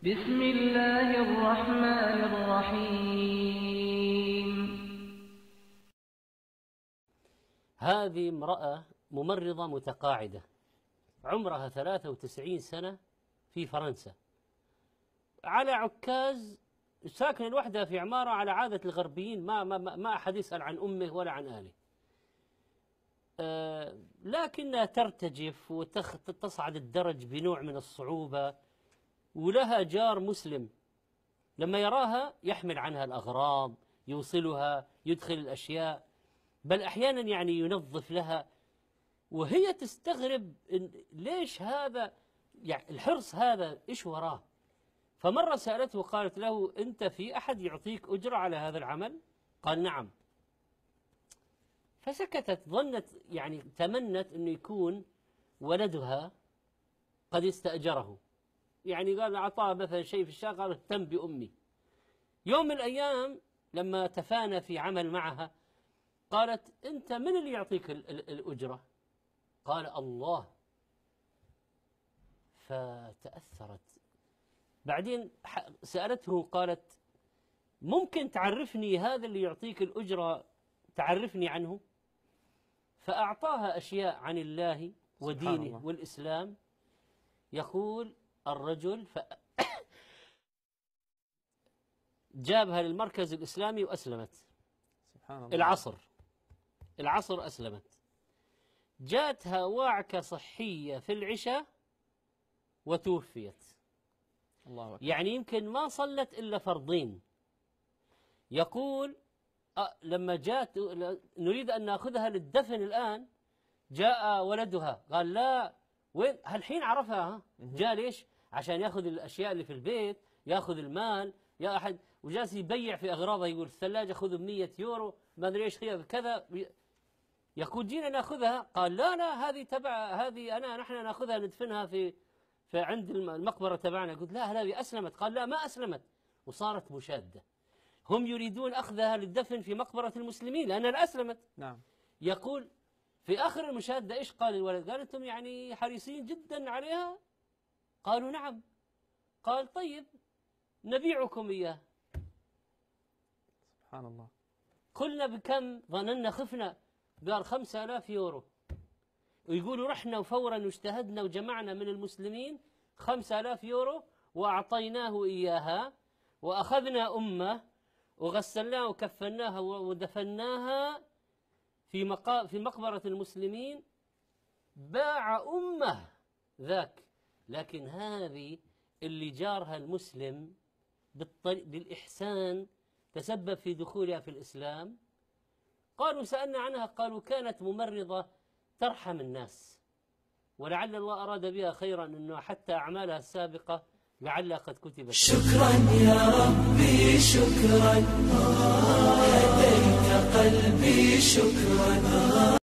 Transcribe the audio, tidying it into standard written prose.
بسم الله الرحمن الرحيم. هذه امرأة ممرضة متقاعدة عمرها 93 سنة في فرنسا، على عكاز، ساكنة لوحدها في عمارة على عادة الغربيين، ما أحد يسأل عن أمه ولا عن أهله. لكنها ترتجف وتصعد الدرج بنوع من الصعوبة، ولها جار مسلم لما يراها يحمل عنها الأغراض، يوصلها، يدخل الأشياء، بل أحيانا يعني ينظف لها، وهي تستغرب ليش هذا، يعني الحرص هذا إيش وراه. فمرة سألته قالت له: أنت في أحد يعطيك أجرة على هذا العمل؟ قال: نعم. فسكتت، ظنت يعني تمنت أنه يكون ولدها قد استأجره، يعني قال أعطاه مثلا شيء في الشارع، قال: اهتم بأمي. يوم من الأيام لما تفانى في عمل معها قالت: أنت من اللي يعطيك الأجرة؟ قال: الله. فتأثرت. بعدين سألته قالت: ممكن تعرفني هذا اللي يعطيك الأجرة، تعرفني عنه؟ فأعطاها أشياء عن الله ودينه والإسلام. يقول الرجل جابها للمركز الإسلامي وأسلمت. سبحان الله. العصر أسلمت. جاتها وعكة صحية في العشاء وتوفيت. الله أكبر. يعني يمكن ما صلت إلا فرضين. يقول لما جاءت نريد أن نأخذها للدفن الآن، جاء ولدها قال: لا، وين الحين عرفها؟ جاء ليش؟ عشان يأخذ الأشياء اللي في البيت، يأخذ المال، يا أحد، وجالس يبيع في أغراضه، يقول الثلاجة خذوا 100 يورو، ما أدري إيش كذا. يقول: جينا نأخذها. قال: لا هذه تبع، هذه نحن نأخذها ندفنها في عند المقبرة تبعنا. قلت: لا هذه أسلمت. قال: لا، ما أسلمت، وصارت مشادة. هم يريدون أخذها للدفن في مقبرة المسلمين لأنها أسلمت. نعم. يقول في آخر المشادة إيش قال الولد؟ قال: أنتم يعني حريصين جدا عليها؟ قالوا: نعم. قال: طيب نبيعكم إياه. سبحان الله. قلنا: بكم؟ ظننا خفنا. قال: 5000 يورو. ويقولوا رحنا وفورا واجتهدنا وجمعنا من المسلمين 5000 يورو وأعطيناه إياها، وأخذنا أمه وغسلناها وكفناها ودفناها في مقبرة المسلمين. باع أمه ذاك. لكن هذه اللي جارها المسلم بالإحسان تسبب في دخولها في الإسلام. قالوا: سألنا عنها، قالوا: كانت ممرضة ترحم الناس، ولعل الله أراد بها خيرا، أنه حتى أعمالها السابقة لعلها قد كتبت. شكرا يا ربي، شكرا، هديت قلبي، شكرا.